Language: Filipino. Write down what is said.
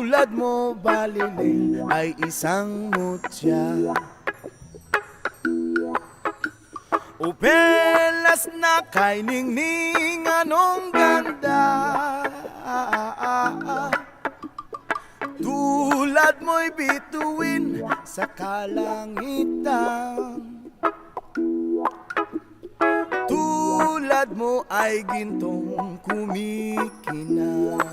Tulad mo baliling ay isang mutya, o pelas na kay ningning anong ganda. Tulad mo'y bituin sa kalangitan, tulad mo ay gintong kumikinang.